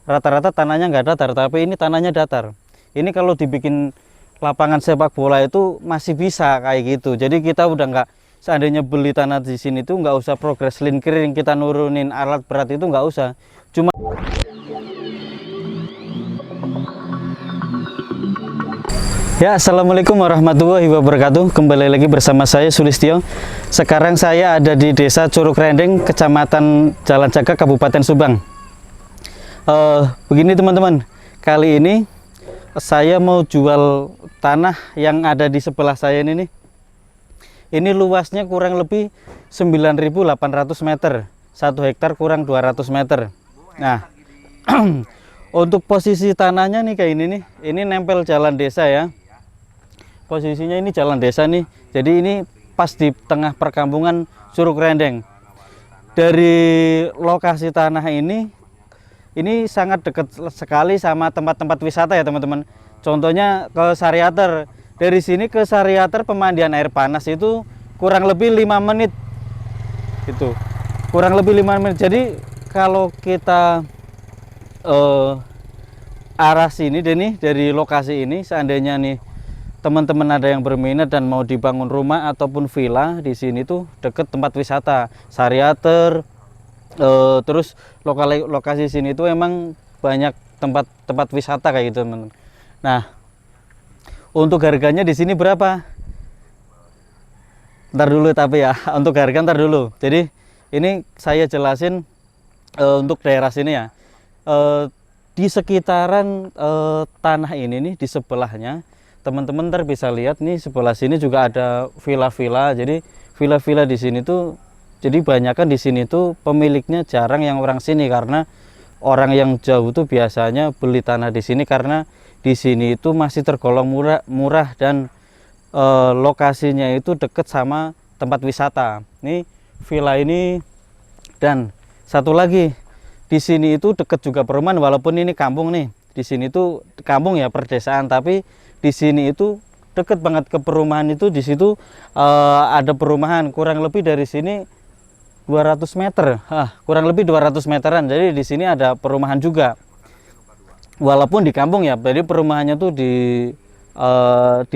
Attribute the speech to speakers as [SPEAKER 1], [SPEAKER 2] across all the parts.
[SPEAKER 1] rata-rata tanahnya nggak datar, tapi ini tanahnya datar. Ini kalau dibikin lapangan sepak bola itu masih bisa kayak gitu. Jadi kita udah nggak, seandainya beli tanah di sini tuh nggak usah progres linkering, kita nurunin alat berat itu nggak usah. Cuma ya, assalamualaikum warahmatullahi wabarakatuh. Kembali lagi bersama saya Sulistyo. Sekarang saya ada di Desa Curug Rendeng, Kecamatan Jalan Jaga, Kabupaten Subang. Begini teman-teman, kali ini saya mau jual tanah yang ada di sebelah saya ini nih. Ini luasnya kurang lebih 9.800 meter, 1 hektar kurang 200 meter. Nah, untuk posisi tanahnya nih kayak ini nih, ini nempel jalan desa ya. Posisinya ini jalan desa nih, jadi ini pas di tengah perkampungan Curug Rendeng. Dari lokasi tanah ini sangat dekat sekali sama tempat-tempat wisata ya teman-teman. Contohnya ke Sariater, dari sini ke Sariater pemandian air panas itu kurang lebih 5 menit. Itu kurang lebih 5 menit. Jadi kalau kita arah sini deh nih, dari lokasi ini, seandainya nih teman-teman ada yang berminat dan mau dibangun rumah ataupun villa di sini tuh deket tempat wisata Sariater, terus lokasi sini tuh emang banyak tempat wisata kayak gitu teman-teman. Nah, untuk harganya di sini berapa? Ntar dulu tapi ya, untuk harga ntar dulu. Jadi ini saya jelasin untuk daerah sini ya. Di sekitaran tanah ini nih, di sebelahnya teman-teman ntar bisa lihat nih, sebelah sini juga ada villa-villa. Jadi villa-villa di sini tuh, jadi banyakan di sini tuh pemiliknya jarang yang orang sini, karena orang yang jauh tuh biasanya beli tanah di sini karena di sini itu masih tergolong murah dan lokasinya itu deket sama tempat wisata. Nih villa ini, dan satu lagi di sini itu deket juga perumahan, walaupun ini kampung nih. Di sini tuh kampung ya, perdesaan, tapi di sini itu deket banget ke perumahan. Itu di situ ada perumahan kurang lebih dari sini 200 meter, kurang lebih 200 meteran. Jadi di sini ada perumahan juga, walaupun di kampung ya. Jadi perumahannya tuh di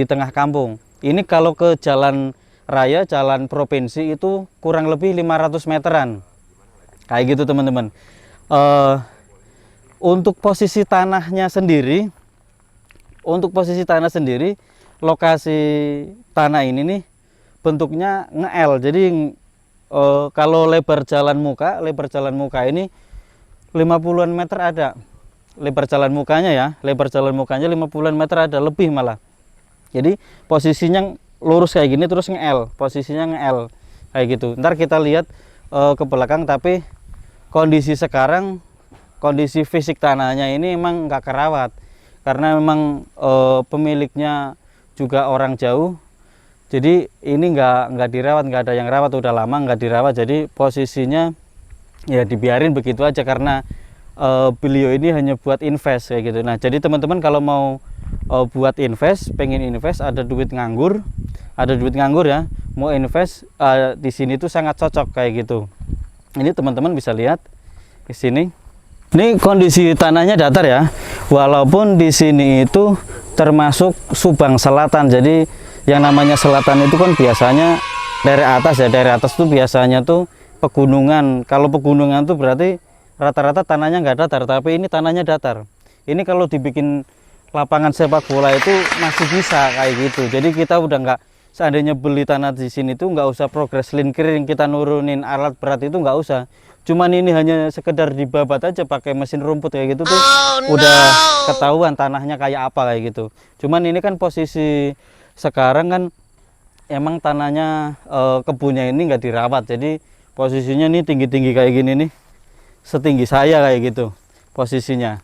[SPEAKER 1] tengah kampung. Ini kalau ke jalan raya, jalan provinsi itu kurang lebih 500 meteran kayak gitu teman-teman. Untuk posisi tanahnya sendiri, lokasi tanah ini nih bentuknya nge-L. Jadi kalau lebar jalan muka ini 50-an meter ada. Lebar jalan mukanya ya, 50-an meter ada, lebih malah. Jadi posisinya lurus kayak gini terus nge-L, posisinya nge-L kayak gitu. Ntar kita lihat ke belakang, tapi kondisi sekarang, kondisi fisik tanahnya ini emang nggak kerawat, karena memang pemiliknya juga orang jauh. Jadi ini nggak dirawat, nggak ada yang rawat, udah lama nggak dirawat. Jadi posisinya ya dibiarin begitu aja, karena beliau ini hanya buat invest kayak gitu. Nah, jadi teman-teman kalau mau buat pengen invest, ada duit nganggur ya, mau invest di sini tuh sangat cocok kayak gitu. Ini teman-teman bisa lihat di sini. Ini kondisi tanahnya datar ya, walaupun di sini itu termasuk Subang Selatan. Jadi yang namanya selatan itu kan biasanya dari atas ya, dari atas tuh biasanya tuh pegunungan. Kalau pegunungan tuh berarti rata-rata tanahnya nggak datar, tapi ini tanahnya datar. Ini kalau dibikin lapangan sepak bola itu masih bisa kayak gitu. Jadi kita udah nggak, seandainya beli tanah di sini tuh nggak usah progres linkering, kita nurunin alat berat itu nggak usah. Cuman ini hanya sekedar dibabat aja pakai mesin rumput kayak gitu tuh udah ketahuan tanahnya kayak apa kayak gitu. Cuman ini kan posisi sekarang kan emang tanahnya kebunnya ini nggak dirawat, jadi posisinya nih tinggi-tinggi kayak gini nih, setinggi saya kayak gitu posisinya.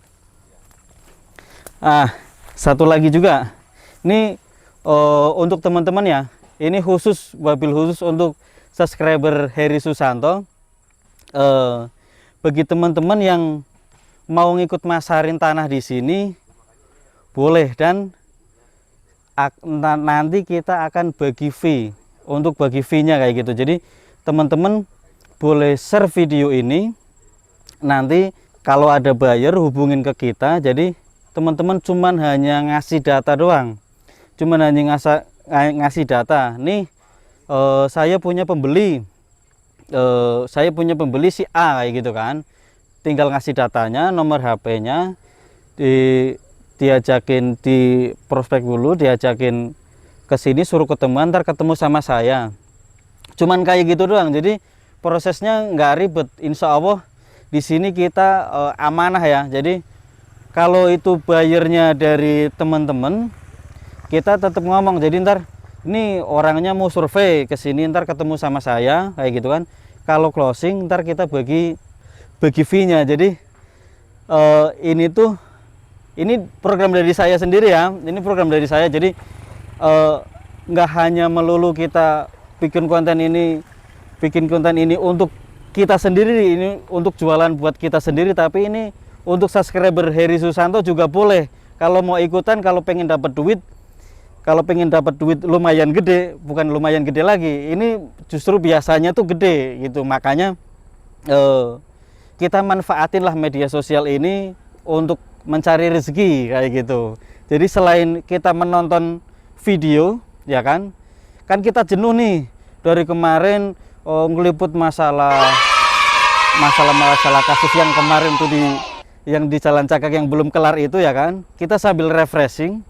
[SPEAKER 1] Satu lagi juga ini untuk teman-teman ya, ini khusus, wabil khusus untuk subscriber Heri Susanto. Bagi teman-teman yang mau ngikut masarin tanah di sini boleh, dan nanti kita akan bagi fee. Untuk bagi fee-nya kayak gitu. Jadi teman-teman boleh share video ini, nanti kalau ada buyer hubungin ke kita. Jadi teman-teman cuman hanya ngasih data doang, cuman hanya ngasih data nih, saya punya pembeli, si A kayak gitu kan. Tinggal ngasih datanya, nomor HP-nya, diajakin di prospek dulu, diajakin ke sini, suruh ketemuan, ntar ketemu sama saya. Cuman kayak gitu doang. Jadi prosesnya nggak ribet. Insya Allah di sini kita amanah ya. Jadi kalau itu bayarnya dari teman-teman, kita tetap ngomong. Jadi ntar ini orangnya mau survei ke sini, ntar ketemu sama saya kayak gitu kan. Kalau closing ntar kita bagi fee-nya. Jadi ini program dari saya sendiri ya. Ini program dari saya. Jadi nggak hanya melulu kita bikin konten ini untuk kita sendiri, ini untuk jualan buat kita sendiri, tapi ini untuk subscriber Heri Susanto juga boleh. Kalau mau ikutan, kalau pengen dapat duit lumayan gede, bukan lumayan gede lagi, ini justru biasanya tuh gede gitu. Makanya kita manfaatin lah media sosial ini untuk mencari rezeki kayak gitu. Jadi selain kita menonton video, ya kan kita jenuh nih dari kemarin ngeliput masalah kasus yang kemarin tuh yang di Jalan Cakak yang belum kelar itu, ya kan. Kita sambil refreshing.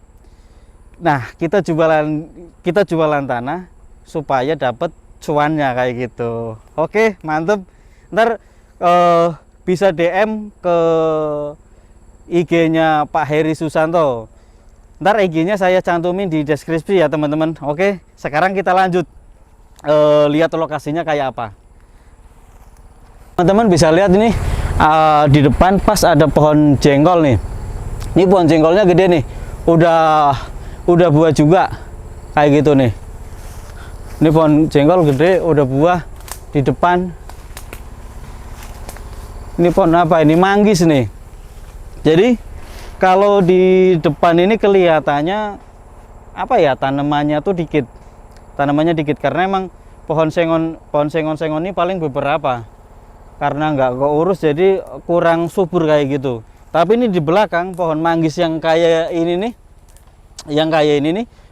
[SPEAKER 1] Nah, kita jualan tanah supaya dapat cuannya kayak gitu. Oke, mantep. Ntar bisa DM ke IG-nya Pak Heri Susanto. Ntar IG-nya saya cantumin di deskripsi ya teman-teman. Oke, sekarang kita lanjut lihat lokasinya kayak apa. Teman-teman bisa lihat ini di depan pas ada pohon jengkol nih. Ini pohon jengkolnya gede nih. Udah buah juga kayak gitu nih. Ini pohon jengkol gede, udah buah di depan. Ini pohon apa? Ini manggis nih. Jadi kalau di depan ini kelihatannya apa ya, tanamannya tuh dikit. Tanamannya dikit karena emang pohon sengon ini paling beberapa. Karena nggak keurus jadi kurang subur kayak gitu. Tapi ini di belakang pohon manggis yang kayak ini nih,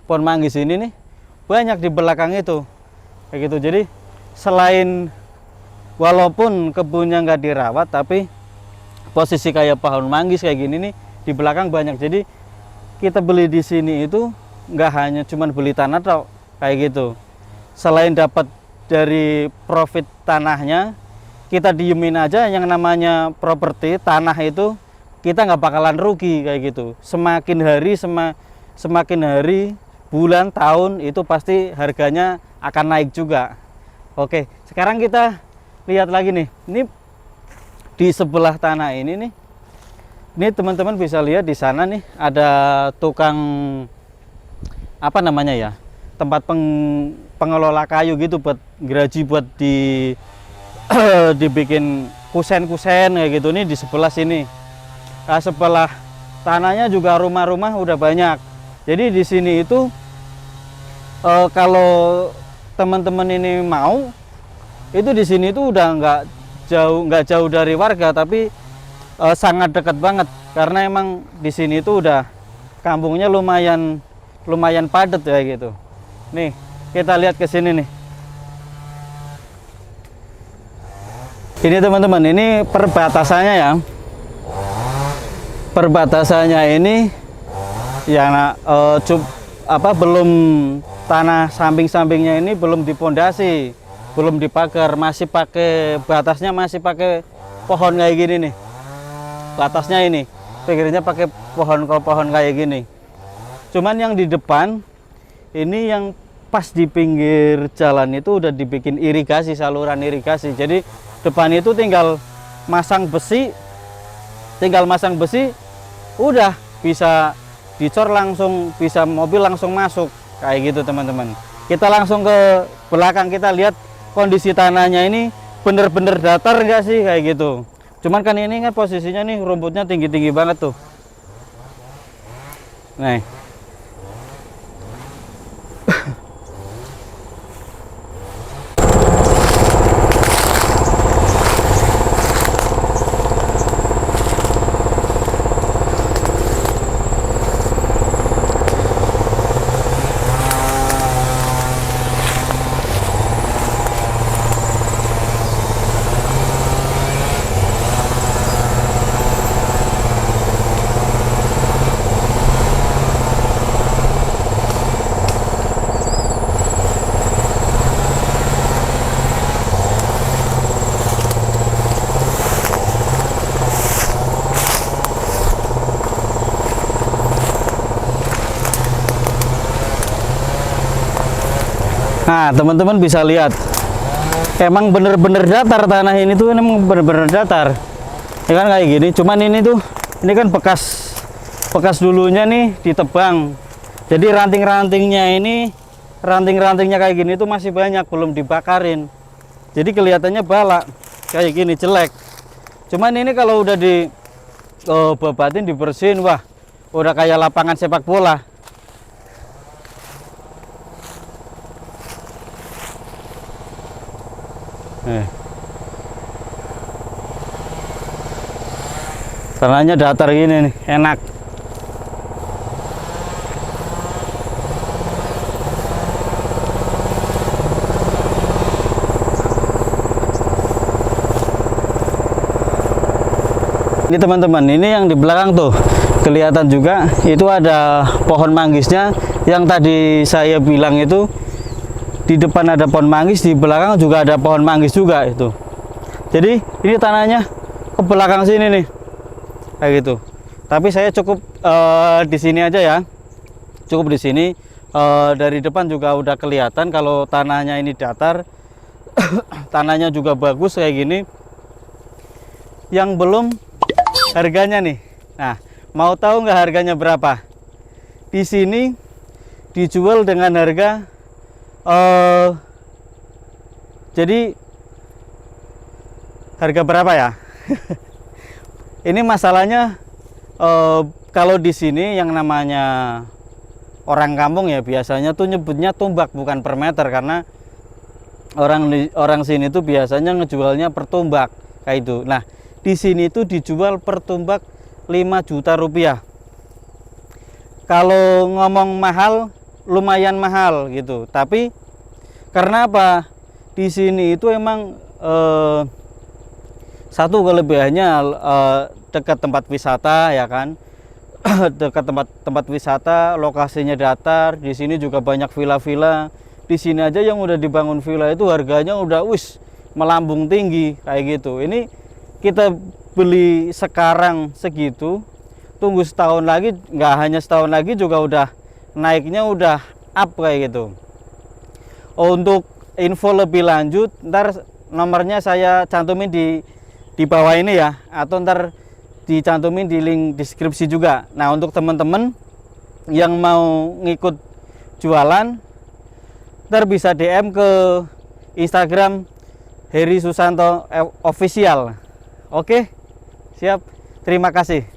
[SPEAKER 1] pohon manggis ini nih banyak di belakang itu kayak gitu. Jadi selain walaupun kebunnya nggak dirawat, tapi posisi kayak pohon manggis kayak gini nih di belakang banyak. Jadi kita beli di sini itu nggak hanya cuman beli tanah atau kayak gitu. Selain dapat dari profit tanahnya, kita diemin aja. Yang namanya properti tanah itu kita nggak bakalan rugi kayak gitu. Semakin hari, bulan, tahun itu pasti harganya akan naik juga. Oke, sekarang kita lihat lagi nih. Ini di sebelah tanah ini nih. Ini teman-teman bisa lihat di sana nih ada tukang apa namanya ya? Tempat pengelola kayu gitu buat geraji, buat dibikin kusen-kusen kayak gitu. Nih di sebelah sini. Nah, sebelah tanahnya juga rumah-rumah udah banyak. Jadi di sini itu kalau teman-teman ini mau, itu di sini itu udah nggak jauh dari warga, tapi sangat dekat banget karena emang di sini itu udah kampungnya lumayan padat ya gitu. Nih kita lihat ke sini nih. Ini teman-teman, ini perbatasannya ya. Perbatasannya ini ya belum, tanah samping-sampingnya ini belum dipondasi, belum dipagar, masih pakai batasnya, masih pakai pohon kayak gini nih. Batasnya ini pinggirnya pakai pohon kayak gini. Cuman yang di depan ini yang pas di pinggir jalan itu udah dibikin irigasi, saluran irigasi. Jadi depan itu tinggal masang besi, udah bisa dicor langsung, bisa mobil langsung masuk kayak gitu teman-teman. Kita langsung ke belakang, kita lihat kondisi tanahnya ini bener-bener datar enggak sih kayak gitu. Cuman kan ini kan posisinya nih rumputnya tinggi-tinggi banget tuh. Nih. Nah, teman-teman bisa lihat, emang bener-bener datar tanah ini tuh, emang bener-bener datar. Ya kan kayak gini. Cuman ini tuh, ini kan bekas dulunya nih ditebang. Jadi ranting-rantingnya kayak gini tuh masih banyak, belum dibakarin. Jadi kelihatannya balak kayak gini, jelek. Cuman ini kalau udah babatin, dibersihin, wah, udah kayak lapangan sepak bola. Tanahnya datar gini nih, enak. Ini teman-teman, ini yang di belakang tuh kelihatan juga, itu ada pohon manggisnya. Yang tadi saya bilang itu di depan ada pohon manggis, di belakang juga ada pohon manggis juga itu. Jadi ini tanahnya ke belakang sini nih, kayak gitu. Tapi saya cukup di sini aja ya, cukup di sini. Dari depan juga udah kelihatan kalau tanahnya ini datar, tanahnya juga bagus kayak gini. Yang belum harganya nih. Nah, mau tahu nggak harganya berapa? Di sini dijual dengan harga jadi harga berapa ya? Ini masalahnya kalau di sini yang namanya orang kampung ya biasanya tuh nyebutnya tombak, bukan per meter, karena orang sini tuh biasanya ngejualnya per tombak kayak itu. Nah, di sini tuh dijual per tombak 5 juta rupiah. Kalau ngomong mahal, lumayan mahal gitu. Tapi karena apa? Di sini itu emang satu kelebihannya dekat tempat wisata ya kan. Dekat tempat wisata, lokasinya datar. Di sini juga banyak villa-villa. Di sini aja yang udah dibangun villa itu harganya udah melambung tinggi kayak gitu. Ini kita beli sekarang segitu, tunggu setahun lagi, nggak hanya setahun lagi juga udah naiknya udah up kayak gitu. Untuk info lebih lanjut, ntar nomornya saya cantumin di bawah ini ya, atau ntar dicantumin di link deskripsi juga. Nah, untuk teman-teman yang mau ngikut jualan, ntar bisa DM ke Instagram Heri Susanto Official. Oke, siap. Terima kasih.